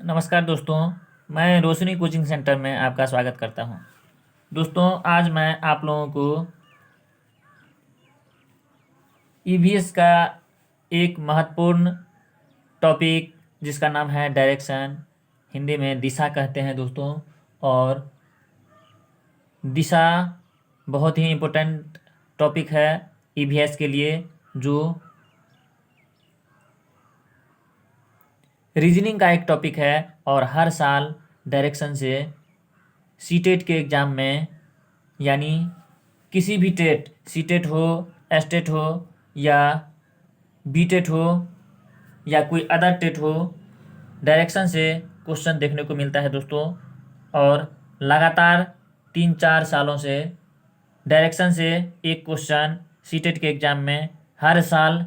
नमस्कार दोस्तों। मैं रोशनी कोचिंग सेंटर में आपका स्वागत करता हूं। दोस्तों, आज मैं आप लोगों को ईवीएस का एक महत्वपूर्ण टॉपिक जिसका नाम है डायरेक्शन, हिंदी में दिशा कहते हैं दोस्तों। और दिशा बहुत ही इम्पोर्टेंट टॉपिक है ईवीएस के लिए, जो रीजनिंग का एक टॉपिक है। और हर साल डायरेक्शन से सीटेट के एग्ज़ाम में, यानी किसी भी टेट, सीटेट हो, एसटेट हो, या बीटेट हो, या कोई अदर टेट हो, डायरेक्शन से क्वेश्चन देखने को मिलता है दोस्तों। और लगातार 3-4 सालों से डायरेक्शन से एक क्वेश्चन सीटेट के एग्ज़ाम में हर साल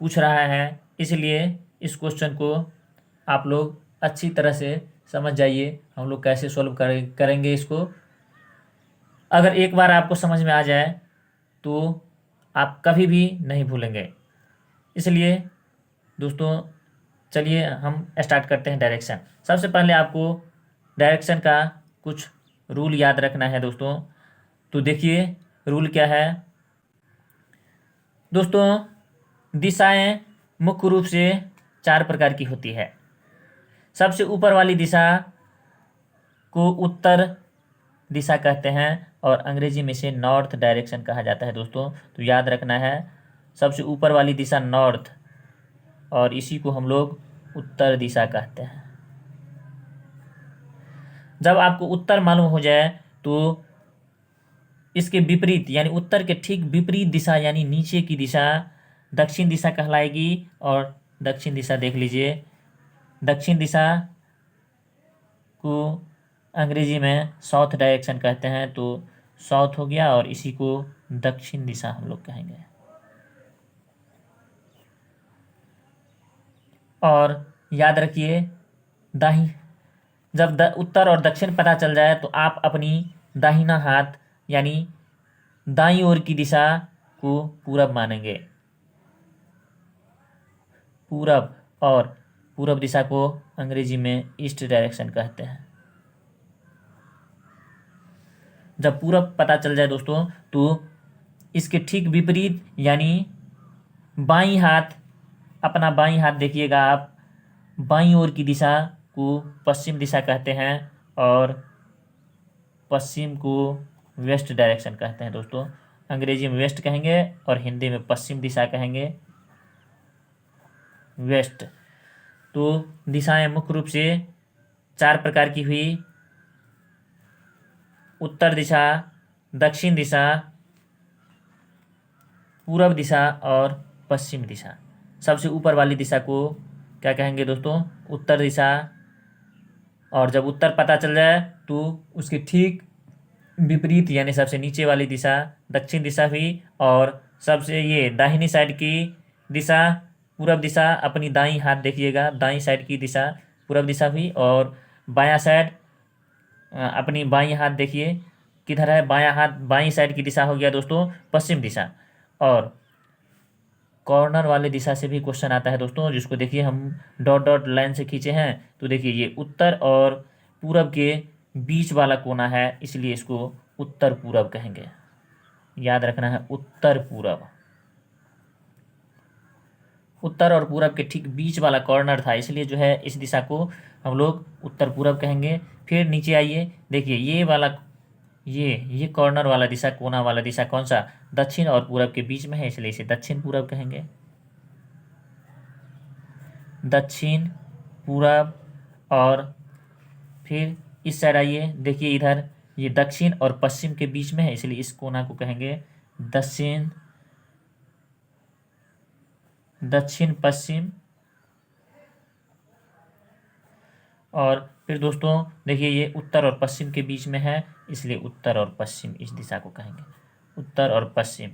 पूछ रहा है। इसलिए इस क्वेश्चन को आप लोग अच्छी तरह से समझ जाइए, हम लोग कैसे सॉल्व करेंगे इसको। अगर एक बार आपको समझ में आ जाए तो आप कभी भी नहीं भूलेंगे। इसलिए दोस्तों, चलिए हम स्टार्ट करते हैं डायरेक्शन। सबसे पहले आपको डायरेक्शन का कुछ रूल याद रखना है दोस्तों। तो देखिए रूल क्या है दोस्तों। दिशाएं मुख्य रूप से 4 प्रकार की होती है। सबसे ऊपर वाली दिशा को उत्तर दिशा कहते हैं और अंग्रेजी में इसे नॉर्थ डायरेक्शन कहा जाता है दोस्तों। तो याद रखना है, सबसे ऊपर वाली दिशा नॉर्थ, और इसी को हम लोग उत्तर दिशा कहते हैं। जब आपको उत्तर मालूम हो जाए तो इसके विपरीत, यानी उत्तर के ठीक विपरीत दिशा, यानी नीचे की दिशा दक्षिण दिशा कहलाएगी। और दक्षिण दिशा देख लीजिए, दक्षिण दिशा को अंग्रेजी में साउथ डायरेक्शन कहते हैं। तो साउथ हो गया और इसी को दक्षिण दिशा हम लोग कहेंगे। और याद रखिए, दाही जब उत्तर और दक्षिण पता चल जाए तो आप अपनी दाहिना हाथ, यानी दाईं ओर की दिशा को पूरब मानेंगे। पूरब, और पूरब दिशा को अंग्रेजी में ईस्ट डायरेक्शन कहते हैं। जब पूरब पता चल जाए दोस्तों तो इसके ठीक विपरीत, यानी बाईं हाथ, अपना बाईं हाथ देखिएगा आप, बाईं ओर की दिशा को पश्चिम दिशा कहते हैं और पश्चिम को वेस्ट डायरेक्शन कहते हैं दोस्तों। अंग्रेजी में वेस्ट कहेंगे और हिंदी में पश्चिम दिशा कहेंगे, वेस्ट। तो दिशाएं मुख्य रूप से 4 प्रकार की हुई: उत्तर दिशा, दक्षिण दिशा, पूरब दिशा और पश्चिम दिशा। सबसे ऊपर वाली दिशा को क्या कहेंगे दोस्तों? उत्तर दिशा। और जब उत्तर पता चल जाए तो उसके ठीक विपरीत, यानी सबसे नीचे वाली दिशा दक्षिण दिशा हुई। और सबसे ये दाहिनी साइड की दिशा पूरब दिशा, अपनी दाईं हाथ देखिएगा, दाईं साइड की दिशा पूरब दिशा हुई। और बायां साइड, अपनी बाईं हाथ देखिए किधर है, बायां हाथ बाईं साइड की दिशा हो गया दोस्तों पश्चिम दिशा। और कॉर्नर वाले दिशा से भी क्वेश्चन आता है दोस्तों, जिसको देखिए हम डॉट डॉट लाइन से खींचे हैं। तो देखिए ये उत्तर और पूरब के बीच वाला कोना है, इसलिए इसको उत्तर पूरब कहेंगे। याद रखना है, उत्तर पूरब। उत्तर और पूरब के ठीक बीच वाला कॉर्नर था, इसलिए जो है इस दिशा को हम लोग उत्तर पूरब कहेंगे। फिर नीचे आइए, देखिए ये वाला, ये कॉर्नर वाला दिशा, कोना वाला दिशा कौन सा? दक्षिण और पूरब के बीच में है, इसलिए इसे दक्षिण पूरब कहेंगे। दक्षिण पूरब। और फिर इस साइड आइए, देखिए इधर ये दक्षिण और पश्चिम के बीच में है, इसलिए इस कोना को कहेंगे दक्षिण, दक्षिण पश्चिम। और फिर दोस्तों देखिए ये उत्तर और पश्चिम के बीच में है, इसलिए उत्तर और पश्चिम इस दिशा को कहेंगे, उत्तर और पश्चिम।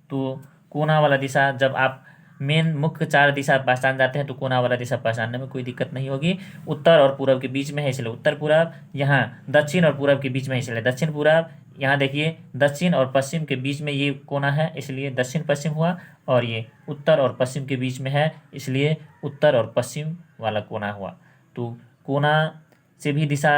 तो कोना वाला दिशा, जब आप मेन मुख्य 4 दिशा पहचान जाते हैं तो कोना वाला दिशा पहचानने में कोई दिक्कत नहीं होगी। उत्तर और पूरब के बीच में है, इसलिए उत्तर पूरब। यहाँ दक्षिण और पूरब के बीच में है, इसलिए दक्षिण पूरब। यहाँ देखिए दक्षिण और पश्चिम के बीच में ये कोना है, इसलिए दक्षिण पश्चिम हुआ, और ये उत्तर और पश्चिम के बीच में है, इसलिए उत्तर और पश्चिम वाला कोना हुआ। तो कोना से भी दिशा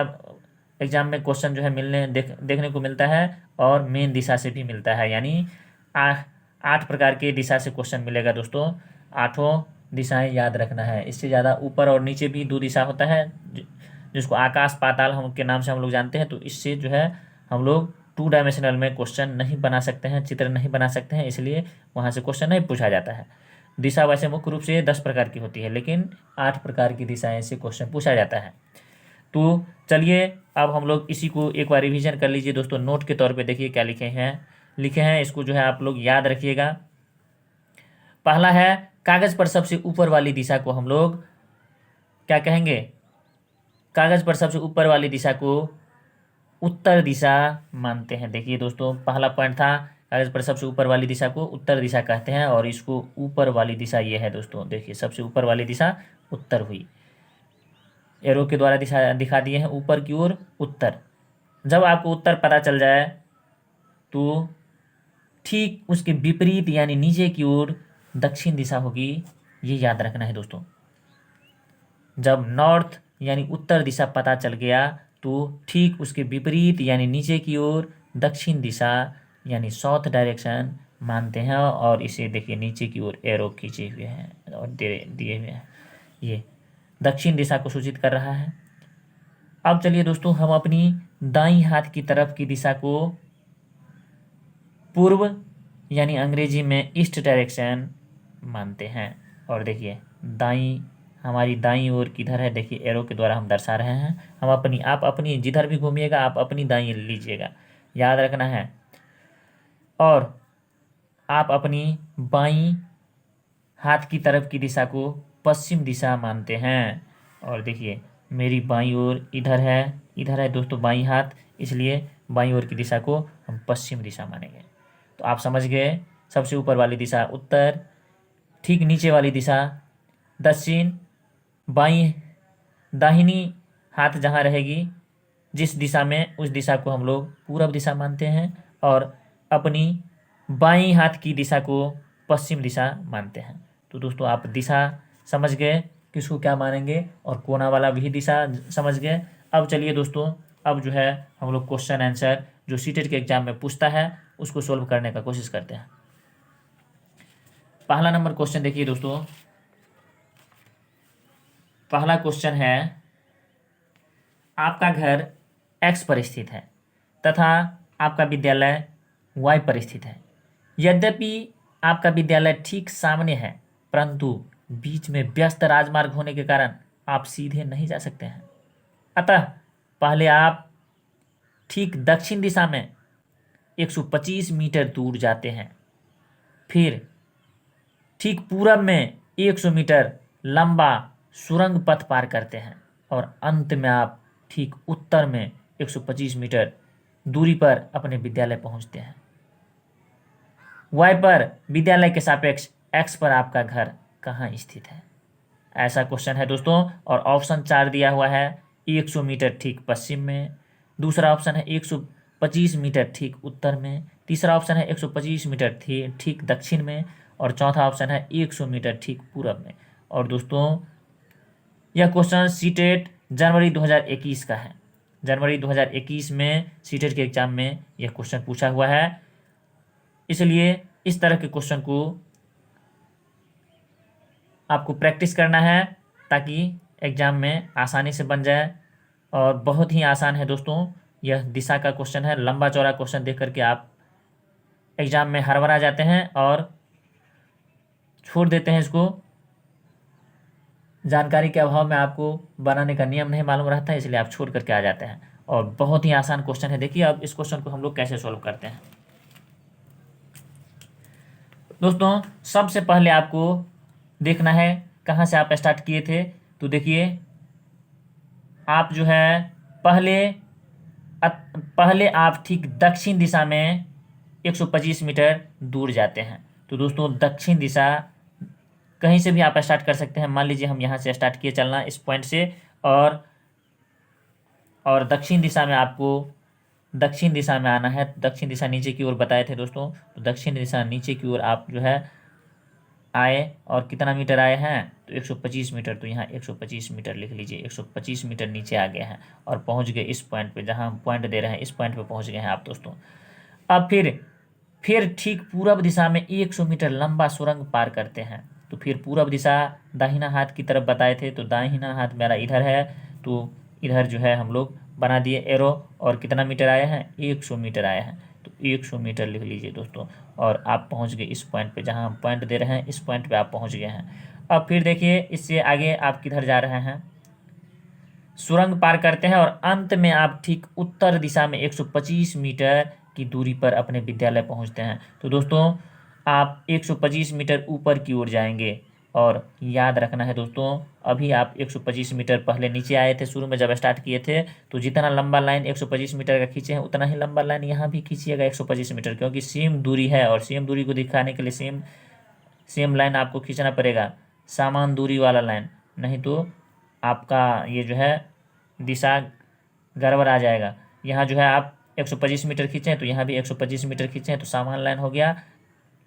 एग्जाम में क्वेश्चन जो है देखने को मिलता है, और मेन दिशा से भी मिलता है, यानी 8 प्रकार के दिशा से क्वेश्चन मिलेगा दोस्तों। 8 दिशाएं याद रखना है। इससे ज़्यादा ऊपर और नीचे भी 2 दिशा होता है, जिसको आकाश पाताल हम के नाम से हम लोग जानते हैं। तो इससे जो है हम लोग 2 डायमेंशनल में क्वेश्चन नहीं बना सकते हैं, चित्र नहीं बना सकते हैं, इसलिए वहाँ से क्वेश्चन नहीं पूछा जाता है। दिशा वैसे मुख्य रूप से 10 प्रकार की होती है, लेकिन 8 प्रकार की दिशाएं से क्वेश्चन पूछा जाता है। तो चलिए अब हम लोग इसी को एक बार रिवीजन कर लीजिए दोस्तों। नोट के तौर पे देखिए क्या लिखे हैं, इसको जो है आप लोग याद रखिएगा। पहला है, कागज पर सबसे ऊपर वाली दिशा को हम लोग क्या कहेंगे? कागज पर सबसे ऊपर वाली दिशा को उत्तर दिशा मानते हैं। देखिए दोस्तों, पहला पॉइंट था कागज पर सबसे ऊपर वाली दिशा को उत्तर दिशा कहते हैं, और इसको ऊपर वाली दिशा ये है दोस्तों। देखिए सबसे ऊपर वाली दिशा उत्तर हुई, एरो के द्वारा दिशा दिखा दिए हैं ऊपर की ओर उत्तर। जब आपको उत्तर पता चल जाए तो ठीक उसके विपरीत यानी नीचे की ओर दक्षिण दिशा होगी, ये याद रखना है दोस्तों। जब नॉर्थ यानी उत्तर दिशा पता चल गया तो ठीक उसके विपरीत यानी नीचे की ओर दक्षिण दिशा यानी साउथ डायरेक्शन मानते हैं, और इसे देखिए नीचे की ओर एरो खींचे हुए हैं और दिए हुए हैं, ये दक्षिण दिशा को सूचित कर रहा है। अब चलिए दोस्तों, हम अपनी दाईं हाथ की तरफ की दिशा को पूर्व यानी अंग्रेजी में ईस्ट डायरेक्शन मानते हैं। और देखिए हमारी दाईं ओर किधर है, देखिए एरो के द्वारा हम दर्शा रहे हैं। आप अपनी जिधर भी घूमिएगा आप अपनी दाईं लीजिएगा, याद रखना है। और आप अपनी बाईं हाथ की तरफ की दिशा को पश्चिम दिशा मानते हैं। और देखिए मेरी बाईं ओर इधर है दोस्तों बाईं हाथ, इसलिए बाईं ओर की दिशा को हम पश्चिम दिशा मानेंगे। तो आप समझ गए, सबसे ऊपर वाली दिशा उत्तर, ठीक नीचे वाली दिशा दक्षिण, दाहिनी हाथ जहाँ रहेगी जिस दिशा में, उस दिशा को हम लोग पूरब दिशा मानते हैं, और अपनी बाईं हाथ की दिशा को पश्चिम दिशा मानते हैं। तो दोस्तों आप दिशा समझ गए किसको क्या मानेंगे, और कोना वाला भी दिशा समझ गए। अब चलिए दोस्तों, अब जो है हम लोग क्वेश्चन आंसर जो सीटेट के एग्जाम में पूछता है उसको सोल्व करने का कोशिश करते हैं। पहला नंबर क्वेश्चन देखिए दोस्तों, पहला क्वेश्चन है, आपका घर X पर स्थित है तथा आपका विद्यालय Y पर स्थित है। यद्यपि आपका विद्यालय ठीक सामने है, परंतु बीच में व्यस्त राजमार्ग होने के कारण आप सीधे नहीं जा सकते हैं। अतः पहले आप ठीक दक्षिण दिशा में 125 मीटर दूर जाते हैं, फिर ठीक पूरब में 100 मीटर लंबा सुरंग पथ पार करते हैं, और अंत में आप ठीक उत्तर में 125 मीटर दूरी पर अपने विद्यालय पहुंचते हैं। Y पर विद्यालय के सापेक्ष X पर आपका घर कहाँ स्थित है? ऐसा क्वेश्चन है दोस्तों, और ऑप्शन 4 दिया हुआ है, 100 मीटर ठीक पश्चिम में, दूसरा ऑप्शन है 125 मीटर ठीक उत्तर में, तीसरा ऑप्शन है 125 मीटर ठीक दक्षिण में, और चौथा ऑप्शन है 100 मीटर ठीक पूरब में। और दोस्तों यह क्वेश्चन सीटेट जनवरी 2021 का है। जनवरी 2021 में सीटेट के एग्जाम में यह क्वेश्चन पूछा हुआ है, इसलिए इस तरह के क्वेश्चन को आपको प्रैक्टिस करना है ताकि एग्जाम में आसानी से बन जाए। और बहुत ही आसान है दोस्तों, यह दिशा का क्वेश्चन है। लंबा चौड़ा क्वेश्चन देख करके आप एग्जाम में हड़बड़ा जाते हैं और छोड़ देते हैं इसको। जानकारी के अभाव में आपको बनाने का नियम नहीं मालूम रहता है, इसलिए आप छोड़ करके आ जाते हैं। और बहुत ही आसान क्वेश्चन है। देखिए अब इस क्वेश्चन को हम लोग कैसे सॉल्व करते हैं। दोस्तों सबसे पहले आपको देखना है कहाँ से आप स्टार्ट किए थे। तो देखिए आप जो है पहले आप ठीक दक्षिण दिशा में 125 मीटर दूर जाते हैं। तो दोस्तों दक्षिण दिशा कहीं से भी आप स्टार्ट कर सकते हैं। मान लीजिए हम यहाँ से स्टार्ट किए चलना इस पॉइंट से, और दक्षिण दिशा में आपको दक्षिण दिशा में आना है। दक्षिण दिशा नीचे की ओर बताए थे दोस्तों, तो दक्षिण दिशा नीचे की ओर आप जो है आए और कितना मीटर आए हैं तो 125 मीटर। तो यहाँ 125 मीटर लिख लीजिए, 125 मीटर नीचे आ गए हैं और पहुँच गए इस पॉइंट पे, जहाँ हम पॉइंट दे रहे हैं इस पॉइंट पे पहुँच गए हैं आप दोस्तों। अब फिर ठीक पूरब दिशा में 100 मीटर लंबा सुरंग पार करते हैं। तो फिर पूरब दिशा दाहिना हाथ की तरफ बताए थे, तो दाहिना हाथ मेरा इधर है, तो इधर जो है हम लोग बना दिए एरो, और कितना मीटर आए हैं 100 मीटर आए हैं। तो 100 मीटर लिख लीजिए दोस्तों, और आप पहुंच गए इस पॉइंट पे, जहां हम पॉइंट दे रहे हैं इस पॉइंट पे आप पहुंच गए हैं। अब फिर देखिए इससे आगे आप किधर जा रहे हैं, सुरंग पार करते हैं और अंत में आप ठीक उत्तर दिशा में 125 मीटर की दूरी पर अपने विद्यालय पहुंचते हैं। तो दोस्तों आप 125 मीटर ऊपर की ओर जाएंगे, और याद रखना है दोस्तों, अभी आप 125 मीटर पहले नीचे आए थे शुरू में जब स्टार्ट किए थे, तो जितना लंबा लाइन 125 मीटर का खींचे हैं उतना ही लंबा लाइन यहाँ भी खींचिएगा 125 मीटर, क्योंकि सेम दूरी है और सेम दूरी को दिखाने के लिए सेम लाइन आपको खींचना पड़ेगा, समान दूरी वाला लाइन, नहीं तो आपका ये जो है दिशा गड़बड़ आ जाएगा। यहाँ जो है आप 125 मीटर खींचे तो यहाँ भी 125 मीटर खींचे तो समान लाइन हो गया,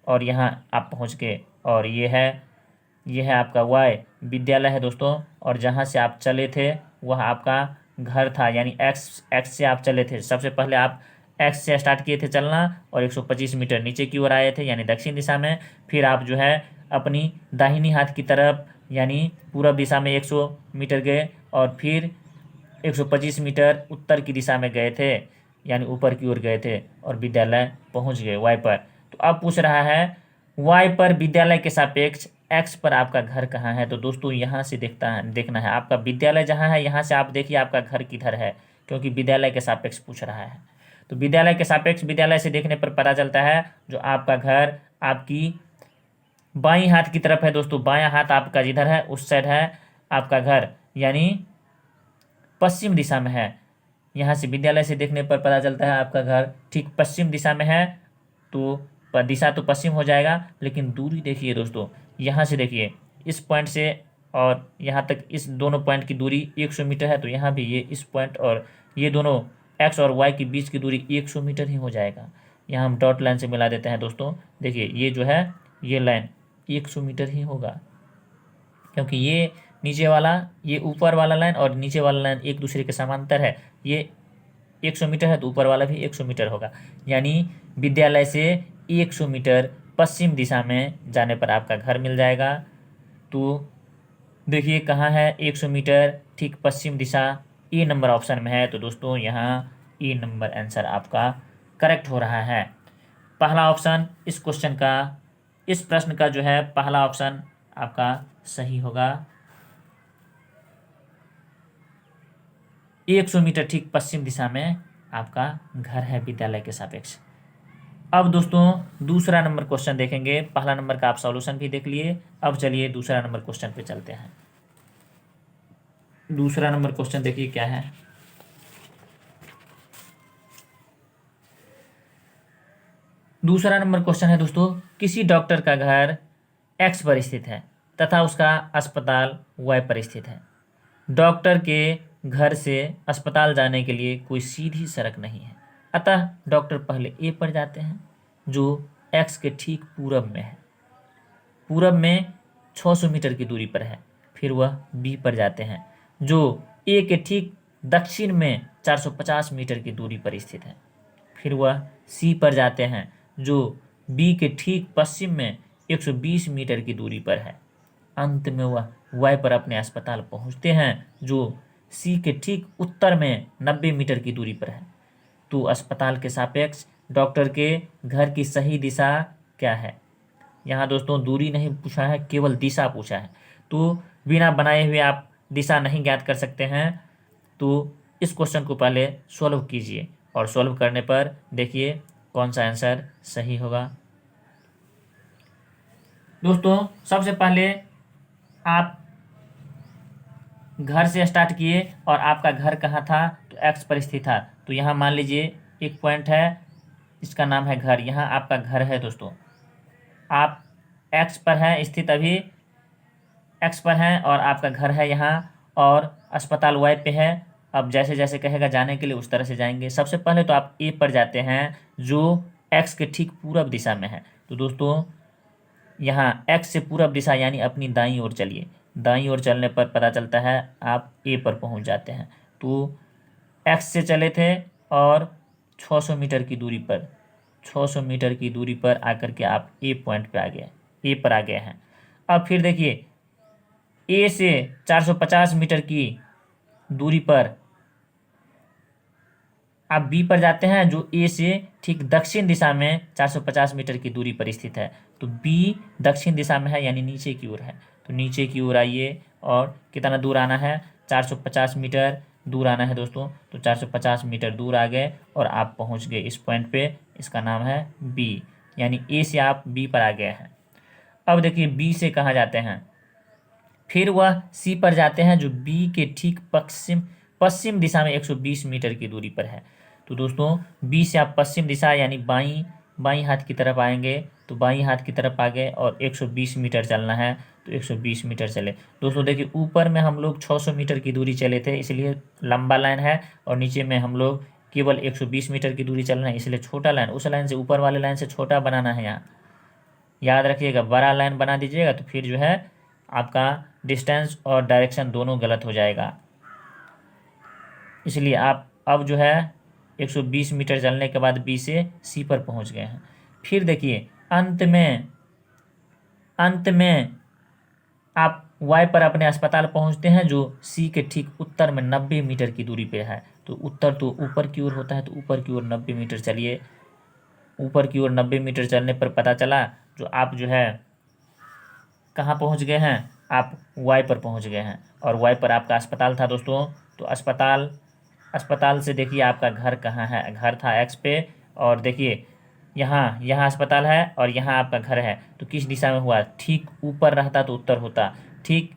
और यहाँ आप पहुँच गए। और ये है आपका वाई विद्यालय है दोस्तों, और जहाँ से आप चले थे वह आपका घर था, यानी एक्स से आप चले थे। सबसे पहले आप एक्स से स्टार्ट किए थे चलना और 125 मीटर नीचे की ओर आए थे यानी दक्षिण दिशा में। फिर आप जो है अपनी दाहिनी हाथ की तरफ यानी पूरब दिशा में 100 मीटर गए, और फिर 125 मीटर उत्तर की दिशा में गए थे यानी ऊपर की ओर गए थे, और विद्यालय पहुंच गए वाई पर। तो अब पूछ रहा है वाई पर विद्यालय के सापेक्ष एक्स पर आपका घर कहाँ है। तो दोस्तों यहाँ से देखना है आपका विद्यालय जहाँ है, यहाँ से आप देखिए आपका घर किधर है, क्योंकि विद्यालय के सापेक्ष पूछ रहा है। तो विद्यालय के सापेक्ष विद्यालय से देखने पर पता चलता है जो आपका घर आपकी बाईं हाथ की तरफ है दोस्तों। बायां हाथ आपका जिधर है उस साइड है आपका घर, यानी पश्चिम दिशा में है। यहाँ से विद्यालय से देखने पर पता चलता है आपका घर ठीक पश्चिम दिशा में है, तो दिशा तो पश्चिम हो जाएगा, लेकिन दूरी देखिए दोस्तों, यहाँ से देखिए इस पॉइंट से और यहाँ तक इस दोनों पॉइंट की दूरी 100 मीटर है, तो यहाँ भी ये इस पॉइंट और ये दोनों एक्स और वाई के बीच की दूरी 100 मीटर ही हो जाएगा। यहाँ हम डॉट लाइन से मिला देते हैं दोस्तों, देखिए ये जो है ये लाइन 100 मीटर ही होगा, क्योंकि ये नीचे वाला ये ऊपर वाला लाइन और नीचे वाला लाइन एक दूसरे के समांतर है। ये 100 मीटर है तो ऊपर वाला भी 100 मीटर होगा, यानी विद्यालय से 100 मीटर पश्चिम दिशा में जाने पर आपका घर मिल जाएगा। तो देखिए कहाँ है 100 मीटर, ठीक पश्चिम दिशा, ए नंबर ऑप्शन में है। तो दोस्तों यहाँ ए नंबर आंसर आपका करेक्ट हो रहा है। पहला ऑप्शन इस क्वेश्चन का, इस प्रश्न का जो है पहला ऑप्शन आपका सही होगा। 100 मीटर ठीक पश्चिम दिशा में आपका घर है विद्यालय के सापेक्ष। अब दोस्तों दूसरा नंबर क्वेश्चन देखेंगे। पहला नंबर का आप सॉल्यूशन भी देख लिए, अब चलिए दूसरा नंबर क्वेश्चन पे चलते हैं। दूसरा नंबर क्वेश्चन देखिए क्या है। दूसरा नंबर क्वेश्चन है दोस्तों, किसी डॉक्टर का घर एक्स पर स्थित है तथा उसका अस्पताल वाई पर स्थित है। डॉक्टर के घर से अस्पताल जाने के लिए कोई सीधी सड़क नहीं है, अतः डॉक्टर पहले ए पर जाते हैं जो एक्स के ठीक पूरब में है, पूरब में 600 मीटर की दूरी पर है। फिर वह बी पर जाते हैं जो ए के ठीक दक्षिण में 450 मीटर की दूरी पर स्थित है। फिर वह सी पर जाते हैं जो बी के ठीक पश्चिम में 120 मीटर की दूरी पर है। अंत में वह वाई पर अपने अस्पताल पहुंचते हैं जो सी के ठीक उत्तर में 90 मीटर की दूरी पर है। तो अस्पताल के सापेक्ष डॉक्टर के घर की सही दिशा क्या है। यहाँ दोस्तों दूरी नहीं पूछा है, केवल दिशा पूछा है, तो बिना बनाए हुए आप दिशा नहीं ज्ञात कर सकते हैं। तो इस क्वेश्चन को पहले सॉल्व कीजिए, और सॉल्व करने पर देखिए कौन सा आंसर सही होगा। दोस्तों सबसे पहले आप घर से स्टार्ट किए और आपका घर कहाँ था, तो एक्स पर स्थित था। तो यहाँ मान लीजिए एक पॉइंट है, इसका नाम है घर, यहाँ आपका घर है दोस्तों। आप एक्स पर हैं स्थित, अभी एक्स पर हैं और आपका घर है यहाँ, और अस्पताल वाई पे है, अब जैसे जैसे कहेगा जाने के लिए उस तरह से जाएंगे। सबसे पहले तो आप ए पर जाते हैं जो एक्स के ठीक पूरब दिशा में है। तो दोस्तों यहाँ एक्स से पूरब दिशा यानी अपनी दाईं ओर चलिए। दाईं ओर चलने पर पता चलता है आप ए पर पहुँच जाते हैं। तो एक्स से चले थे और 600 मीटर की दूरी पर 600 मीटर की दूरी पर आकर के आप ए पॉइंट पे आ गए, ए पर आ गए हैं। अब फिर देखिए ए से 450 मीटर की दूरी पर आप बी पर जाते हैं जो ए से ठीक दक्षिण दिशा में 450 मीटर की दूरी पर स्थित है। तो बी दक्षिण दिशा में है यानी नीचे की ओर है। तो नीचे की ओर आइए और कितना दूर आना है, 450 मीटर दूर आना है दोस्तों। तो 450 मीटर दूर आ गए और आप पहुंच गए इस पॉइंट पे, इसका नाम है बी, यानी ए से आप बी पर आ गए हैं। अब देखिए बी से कहाँ जाते हैं, फिर वह सी पर जाते हैं जो बी के ठीक पश्चिम पश्चिम दिशा में 120 मीटर की दूरी पर है। तो दोस्तों बी से आप पश्चिम दिशा यानी बाईं बाईं हाथ की तरफ आएंगे। तो बाईं हाथ की तरफ आ गए और 120 मीटर चलना है। तो 120 मीटर चले। दोस्तों देखिए ऊपर में हम लोग 600 मीटर की दूरी चले थे इसलिए लंबा लाइन है, और नीचे में हम लोग केवल 120 मीटर की दूरी चलना है इसलिए छोटा लाइन। उस लाइन से ऊपर वाले लाइन से छोटा बनाना है। यहाँ याद रखिएगा, बड़ा लाइन बना दीजिएगा तो फिर जो है आपका डिस्टेंस और डायरेक्शन दोनों गलत हो जाएगा। इसलिए आप अब जो है 120 मीटर चलने के बाद बी से सी पर पहुंच गए हैं। फिर देखिए अंत में आप वाई पर अपने अस्पताल पहुंचते हैं जो सी के ठीक उत्तर में 90 मीटर की दूरी पे है। तो उत्तर तो ऊपर की ओर होता है, तो ऊपर की ओर 90 मीटर चलिए। ऊपर की ओर 90 मीटर चलने पर पता चला जो आप जो है कहाँ पहुँच गए हैं, आप वाई पर पहुँच गए हैं। और वाई पर आपका अस्पताल था दोस्तों। तो अस्पताल से देखिए आपका घर कहाँ है, घर था एक्स पे, और देखिए यहाँ अस्पताल है और यहाँ आपका घर है। तो किस दिशा में हुआ, ठीक ऊपर रहता तो उत्तर होता, ठीक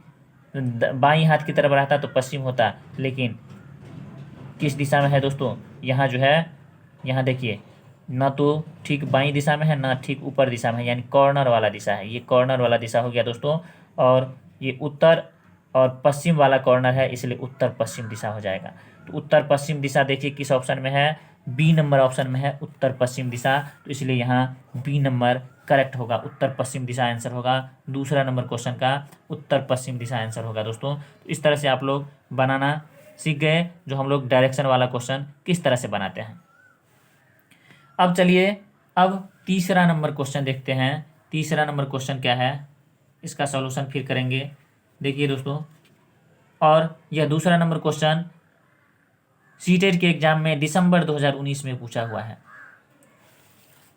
बाईं हाथ की तरफ रहता तो पश्चिम होता, लेकिन किस दिशा में है दोस्तों, यहाँ जो है यहाँ देखिए ना तो ठीक बाईं दिशा में है ना ठीक ऊपर दिशा में है, यानी कॉर्नर वाला दिशा है। ये कॉर्नर वाला दिशा हो गया दोस्तों, और ये उत्तर और पश्चिम वाला कॉर्नर है इसलिए उत्तर पश्चिम दिशा हो जाएगा। तो उत्तर पश्चिम दिशा देखिए किस ऑप्शन में है, बी नंबर ऑप्शन में है, उत्तर पश्चिम दिशा। तो इसलिए यहाँ बी नंबर करेक्ट होगा, उत्तर पश्चिम दिशा आंसर होगा। दूसरा नंबर क्वेश्चन का उत्तर पश्चिम दिशा आंसर होगा दोस्तों। तो इस तरह से आप लोग बनाना सीख गए जो हम लोग डायरेक्शन वाला क्वेश्चन किस तरह से बनाते हैं। अब चलिए अब तीसरा नंबर क्वेश्चन देखते हैं। तीसरा नंबर क्वेश्चन क्या है, इसका सॉल्यूशन फिर करेंगे। देखिए दोस्तों, और यह दूसरा नंबर क्वेश्चन सीटेट के एग्जाम में दिसंबर 2019 में पूछा हुआ है।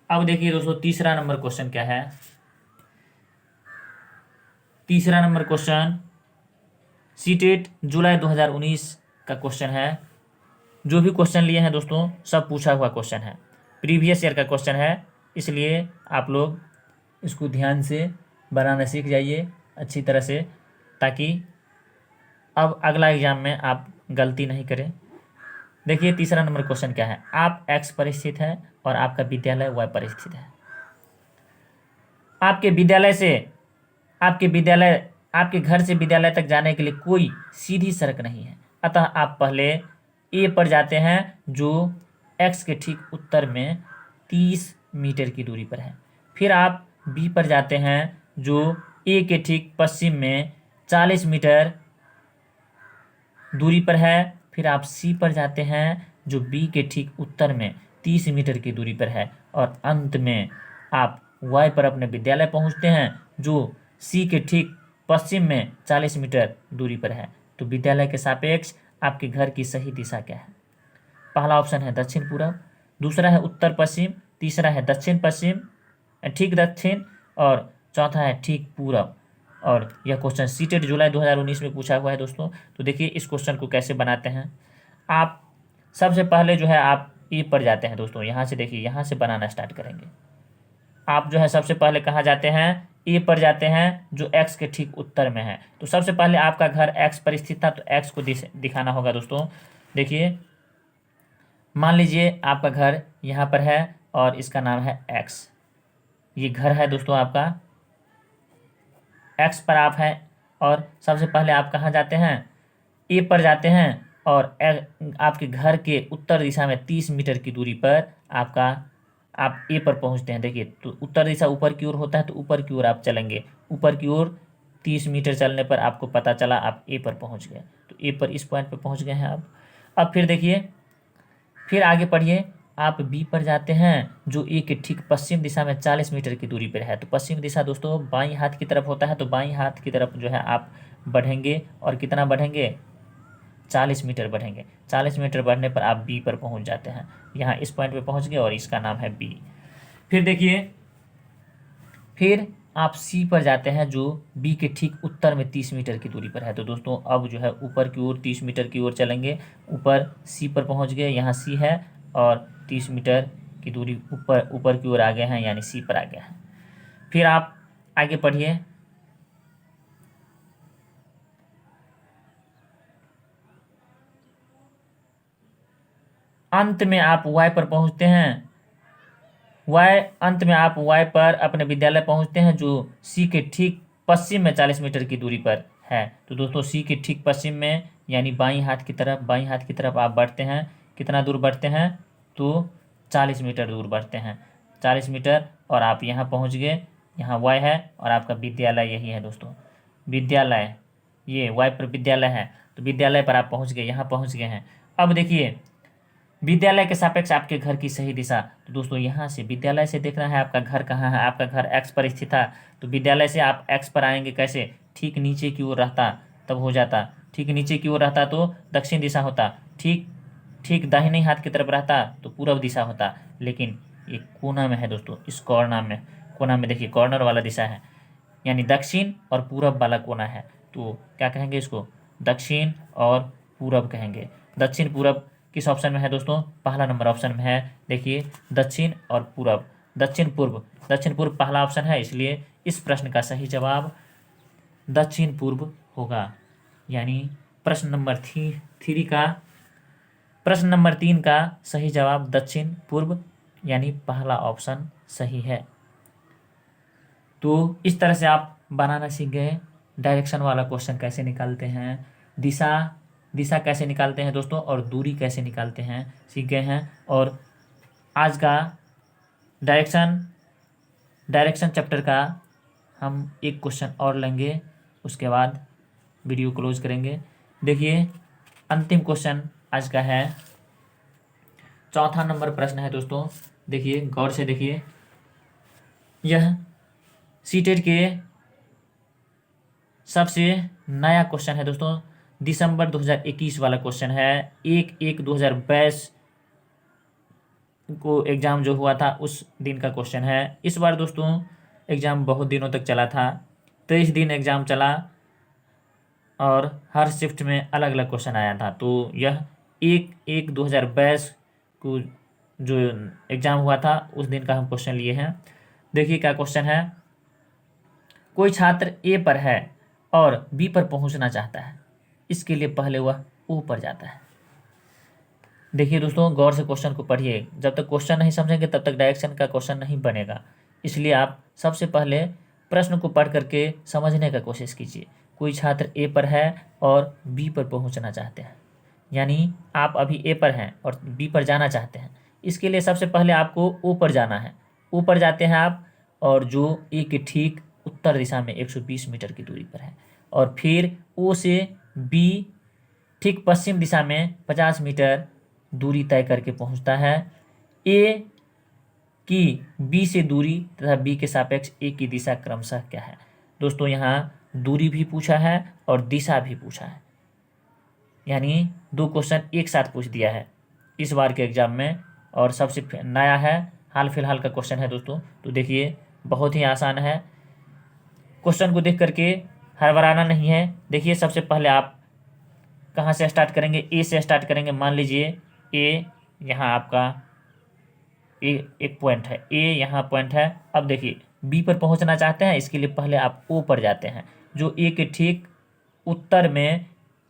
अब देखिए दोस्तों तीसरा नंबर क्वेश्चन क्या है। तीसरा नंबर क्वेश्चन सीटेट जुलाई 2019 का क्वेश्चन है। जो भी क्वेश्चन लिए हैं दोस्तों सब पूछा हुआ क्वेश्चन है, प्रीवियस ईयर का क्वेश्चन है, इसलिए आप लोग इसको ध्यान से बनाना सीख जाइए अच्छी तरह से, ताकि अब अगला एग्जाम में आप गलती नहीं करें। देखिए तीसरा नंबर क्वेश्चन क्या है, आप एक्स पर स्थित है और आपका विद्यालय वाई पर स्थित है। आपके घर से विद्यालय तक जाने के लिए कोई सीधी सड़क नहीं है, अतः आप पहले ए पर जाते हैं जो एक्स के ठीक उत्तर में 30 मीटर की दूरी पर है। फिर आप बी पर जाते हैं जो ए के ठीक पश्चिम में 40 मीटर दूरी पर है। फिर आप सी पर जाते हैं जो बी के ठीक उत्तर में 30 मीटर की दूरी पर है। और अंत में आप वाई पर अपने विद्यालय पहुंचते हैं जो सी के ठीक पश्चिम में 40 मीटर दूरी पर है। तो विद्यालय के सापेक्ष आपके घर की सही दिशा क्या है? पहला ऑप्शन है दक्षिण पूरब, दूसरा है उत्तर पश्चिम, तीसरा है दक्षिण पश्चिम ठीक दक्षिण, और चौथा है ठीक पूरब। और यह क्वेश्चन सीटेट जुलाई 2019 में पूछा हुआ है दोस्तों। तो देखिए इस क्वेश्चन को कैसे बनाते हैं। आप सबसे पहले जो है आप ए पर जाते हैं दोस्तों, यहाँ से देखिए यहाँ से बनाना स्टार्ट करेंगे। आप जो है सबसे पहले कहाँ जाते हैं, ए पर जाते हैं जो एक्स के ठीक उत्तर में है। तो सबसे पहले आपका घर एक्स पर स्थित था तो एक्स को दिखाना होगा दोस्तों। देखिए मान लीजिए आपका घर यहाँ पर है और इसका नाम है एक्स, ये घर है दोस्तों आपका, एक्स पर आप हैं। और सबसे पहले आप कहाँ जाते हैं, ए पर जाते हैं और आपके घर के उत्तर दिशा में 30 मीटर की दूरी पर आप ए पर पहुंचते हैं। देखिए, तो उत्तर दिशा ऊपर की ओर होता है, तो ऊपर की ओर आप चलेंगे, ऊपर की ओर 30 मीटर चलने पर आपको पता चला आप ए पर पहुंच गए। तो ए पर, इस पॉइंट पर पहुंच गए हैं आप। अब फिर देखिए, फिर आगे पढ़िए, आप बी पर जाते हैं जो ए के ठीक पश्चिम दिशा में 40 मीटर की दूरी पर है। तो पश्चिम दिशा दोस्तों बाईं हाथ की तरफ होता है, तो बाईं हाथ की तरफ जो है आप बढ़ेंगे, और कितना बढ़ेंगे, 40 मीटर बढ़ेंगे। 40 मीटर बढ़ने पर आप बी पर पहुंच जाते हैं। यहाँ इस पॉइंट पे पहुंच गए और इसका नाम है बी। फिर देखिए, फिर आप सी पर जाते हैं जो बी के ठीक उत्तर में 30 मीटर की दूरी पर है। तो दोस्तों अब जो है ऊपर की ओर 30 मीटर की ओर चलेंगे, ऊपर सी पर पहुंच गए, यहाँ सी है और 30 मीटर की दूरी ऊपर ऊपर की ओर आ गए हैं, यानी सी पर आ गए हैं। फिर आप आगे पढ़िए, अंत में आप वाई पर पहुंचते हैं। अंत में आप वाई पर अपने विद्यालय पहुंचते हैं जो सी के ठीक पश्चिम में 40 मीटर की दूरी पर है। तो दोस्तों सी के ठीक पश्चिम में, यानी बाईं हाथ की तरफ आप बढ़ते हैं। कितना दूर बढ़ते हैं, तो 40 मीटर दूर बढ़ते हैं, 40 मीटर, और आप यहाँ पहुँच गए। यहाँ वाई है और आपका विद्यालय यही है दोस्तों, विद्यालय, ये वाई पर विद्यालय है, तो विद्यालय पर आप पहुँच गए, यहाँ पहुँच गए हैं। अब देखिए, विद्यालय के सापेक्ष आपके घर की सही दिशा। तो दोस्तों यहाँ से विद्यालय से देखना है आपका घर कहाँ है। आपका घर एक्स पर स्थित था, तो विद्यालय से आप एक्स पर आएंगे कैसे, ठीक नीचे की ओर रहता तब हो जाता, ठीक नीचे की ओर रहता तो दक्षिण दिशा होता, ठीक ठीक दाहिने हाथ की तरफ रहता तो पूर्व दिशा होता। लेकिन ये कोना में है दोस्तों, इस कोना में देखिए कॉर्नर वाला दिशा है, यानी दक्षिण और पूरब वाला कोना है। तो क्या कहेंगे इसको, दक्षिण और पूरब कहेंगे। दक्षिण पूरब किस ऑप्शन में है दोस्तों, पहला नंबर ऑप्शन में है। देखिए, दक्षिण और पूरब, दक्षिण पूर्व पहला ऑप्शन है, इसलिए इस प्रश्न का सही जवाब दक्षिण पूर्व होगा। यानी प्रश्न नंबर 3 का सही जवाब दक्षिण पूर्व, यानी पहला ऑप्शन सही है। तो इस तरह से आप बनाना सीख गए। डायरेक्शन वाला क्वेश्चन कैसे निकालते हैं, दिशा कैसे निकालते हैं दोस्तों, और दूरी कैसे निकालते हैं सीख गए हैं। और आज का डायरेक्शन चैप्टर का हम एक क्वेश्चन और लेंगे, उसके बाद वीडियो क्लोज करेंगे। देखिए, अंतिम क्वेश्चन आज का है, चौथा नंबर प्रश्न है दोस्तों। देखिए, गौर से देखिए, यह सीटेट के सबसे नया क्वेश्चन है दोस्तों, दिसंबर 2021 वाला क्वेश्चन है। 1/1/2022 को एग्ज़ाम जो हुआ था उस दिन का क्वेश्चन है। इस बार दोस्तों एग्ज़ाम बहुत दिनों तक चला था, 23 दिन एग्ज़ाम चला और हर शिफ्ट में अलग अलग क्वेश्चन आया था। तो यह 1/1/2022 को जो एग्ज़ाम हुआ था उस दिन का हम क्वेश्चन लिए हैं। देखिए क्या क्वेश्चन है, कोई छात्र ए पर है और बी पर पहुंचना चाहता है, इसके लिए पहले वह ओ पर जाता है। देखिए दोस्तों, गौर से क्वेश्चन को पढ़िए, जब तक क्वेश्चन नहीं समझेंगे तब तक डायरेक्शन का क्वेश्चन नहीं बनेगा। इसलिए आप सबसे पहले प्रश्न को पढ़ करके समझने का कोशिश कीजिए। कोई छात्र ए पर है और बी पर पहुंचना चाहते हैं, यानी आप अभी ए पर हैं और बी पर जाना चाहते हैं। इसके लिए सबसे पहले आपको ओ पर जाना है। ओ पर जाते हैं आप, और जो ए के ठीक उत्तर दिशा में 120 मीटर की दूरी पर है, और फिर ओ से बी ठीक पश्चिम दिशा में 50 मीटर दूरी तय करके पहुंचता है। ए की बी से दूरी तथा बी के सापेक्ष ए की दिशा क्रमशः क्या है। दोस्तों यहाँ दूरी भी पूछा है और दिशा भी पूछा है, यानी 2 क्वेश्चन एक साथ पूछ दिया है इस बार के एग्जाम में, और सबसे नया है, हाल फिलहाल का क्वेश्चन है दोस्तों। तो देखिए, बहुत ही आसान है, क्वेश्चन को देख करके हड़बड़ाना नहीं है। देखिए, सबसे पहले आप कहाँ से स्टार्ट करेंगे, ए से स्टार्ट करेंगे। मान लीजिए ए यहाँ आपका एक पॉइंट है, ए यहाँ पॉइंट है। अब देखिए, बी पर पहुँचना चाहते हैं, इसके लिए पहले आप ओ पर जाते हैं जो ए के ठीक उत्तर में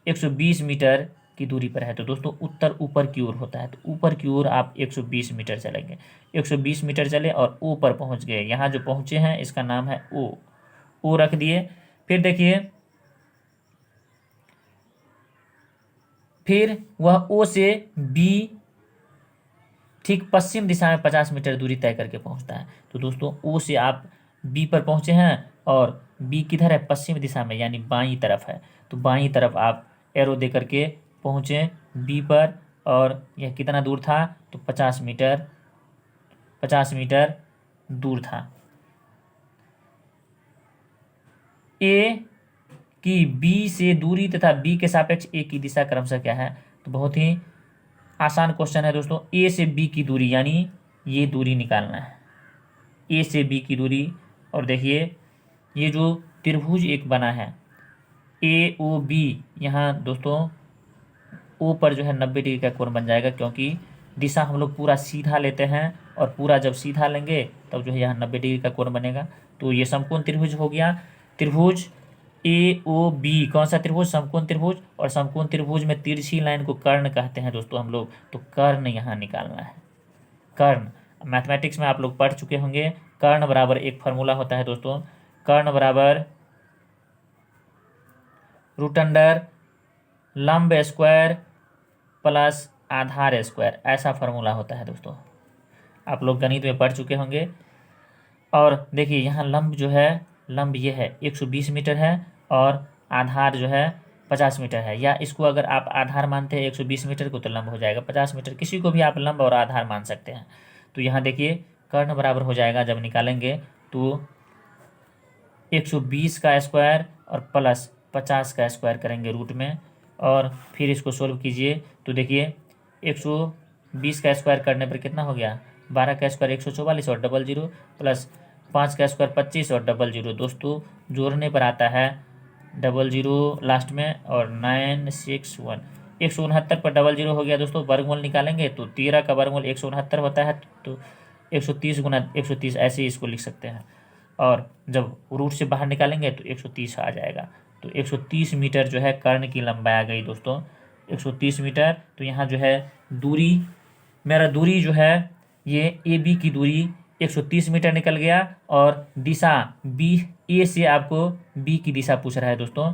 120 मीटर की दूरी पर है। तो दोस्तों उत्तर ऊपर की ओर होता है, तो ऊपर की ओर आप 120 मीटर चलेंगे, 120 मीटर चले और ओ पर पहुँच गए। यहाँ जो पहुँचे हैं इसका नाम है ओ रख दिए। फिर देखिए, फिर वह ओ से बी ठीक पश्चिम दिशा में 50 मीटर दूरी तय करके पहुंचता है। तो दोस्तों ओ से आप बी पर पहुंचे हैं और बी किधर है, पश्चिम दिशा में, यानी बाईं तरफ है। तो बाईं तरफ आप एरो दे करके पहुंचे बी पर, और यह कितना दूर था, तो 50 मीटर दूर था। ए की बी से दूरी तथा बी के सापेक्ष ए की दिशा क्रमशः क्या है। तो बहुत ही आसान क्वेश्चन है दोस्तों। ए से बी की दूरी, यानी ये दूरी निकालना है, ए से बी की दूरी। और देखिए ये जो त्रिभुज एक बना है ए ओ बी, यहाँ दोस्तों ओ पर जो है 90 डिग्री का कोण बन जाएगा, क्योंकि दिशा हम लोग पूरा सीधा लेते हैं, और पूरा जब सीधा लेंगे तब जो है यहाँ 90 डिग्री का कोण बनेगा। तो ये समकोण त्रिभुज हो गया। त्रिभुज ए ओ बी कौन सा त्रिभुज, समकोण त्रिभुज। और समकोण त्रिभुज में तिरछी लाइन को कर्ण कहते हैं दोस्तों हम लोग। तो कर्ण यहाँ निकालना है, कर्ण। मैथमेटिक्स में आप लोग पढ़ चुके होंगे, कर्ण बराबर एक फार्मूला होता है दोस्तों, कर्ण बराबर रूट अंडर लंब स्क्वायर प्लस आधार स्क्वायर, ऐसा फार्मूला होता है दोस्तों। आप लोग गणित में पढ़ चुके होंगे। और देखिए यहाँ लंब जो है, लंब ये है 120 मीटर है, और आधार जो है 50 मीटर है। या इसको अगर आप आधार मानते हैं 120 मीटर को, तो लंब हो जाएगा 50 मीटर। किसी को भी आप लंब और आधार मान सकते हैं। तो यहाँ देखिए कर्ण बराबर हो जाएगा, जब निकालेंगे तो 120 का स्क्वायर और प्लस 50 का स्क्वायर करेंगे रूट में, और फिर इसको सोल्व कीजिए। तो देखिए 120 का स्क्वायर करने पर कितना हो गया, 12 का स्क्वायर 144 और डबल जीरो, प्लस 5 का स्क्वायर 25 और डबल जीरो। दोस्तों जोड़ने पर आता है डबल जीरो लास्ट में, और 961 169 पर डबल जीरो हो गया दोस्तों। वर्गमूल निकालेंगे तो 13 का वर्गमूल 169 होता है, तो 130 गुना 130 ऐसे ही इसको लिख सकते हैं। और जब रूट से बाहर निकालेंगे तो 130 आ जाएगा। तो 130 मीटर जो है कर्ण की लंबाई आ गई दोस्तों, 130 मीटर। तो यहाँ जो है दूरी, मेरा दूरी जो है ये ए बी की दूरी 130 मीटर निकल गया, और दिशा बी, ए से आपको बी की दिशा पूछ रहा है दोस्तों।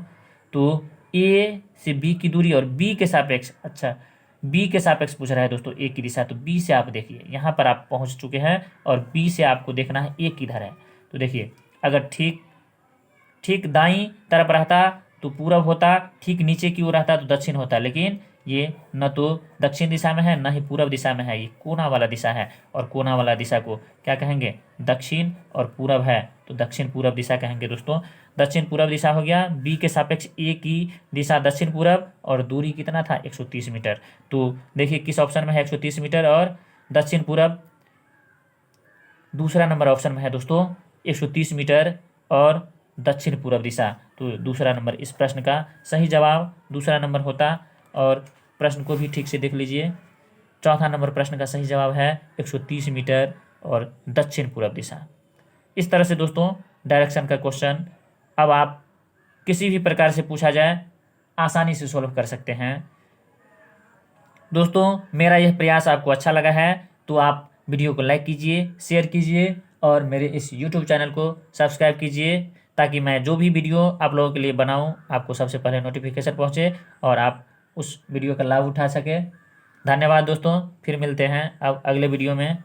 तो ए से बी की दूरी और बी के सापेक्ष, अच्छा बी के सापेक्ष पूछ रहा है दोस्तों ए की दिशा। तो बी से आप देखिए यहाँ पर आप पहुँच चुके हैं, और बी से आपको देखना है ए किधर है। तो देखिए अगर ठीक दाईं तरफ रहता तो पूरब होता, ठीक नीचे की ओर रहता तो दक्षिण होता, लेकिन ये न तो दक्षिण दिशा में है न ही पूरब दिशा में है, ये कोना वाला दिशा है। और कोना वाला दिशा को क्या कहेंगे, दक्षिण। और पूरब है तो दक्षिण पूरब दिशा कहेंगे दोस्तों। दक्षिण पूरब दिशा हो गया। बी के सापेक्ष ए की दिशा दक्षिण पूरब, और दूरी कितना था 130 मीटर। तो देखिए किस ऑप्शन में है 130 मीटर और दक्षिण पूरब, दूसरा नंबर ऑप्शन में है दोस्तों 130 मीटर और दक्षिण पूरब दिशा। तो दूसरा नंबर इस प्रश्न का सही जवाब दूसरा नंबर होता। और प्रश्न को भी ठीक से देख लीजिए, चौथा नंबर प्रश्न का सही जवाब है 130 मीटर और दक्षिण पूरब दिशा। इस तरह से दोस्तों डायरेक्शन का क्वेश्चन अब आप किसी भी प्रकार से पूछा जाए आसानी से सॉल्व कर सकते हैं। दोस्तों मेरा यह प्रयास आपको अच्छा लगा है तो आप वीडियो को लाइक कीजिए, शेयर कीजिए, और मेरे इस यूट्यूब चैनल को सब्सक्राइब कीजिए, ताकि मैं जो भी वीडियो आप लोगों के लिए बनाऊं आपको सबसे पहले नोटिफिकेशन पहुंचे और आप उस वीडियो का लाभ उठा सकें। धन्यवाद दोस्तों, फिर मिलते हैं अब अगले वीडियो में।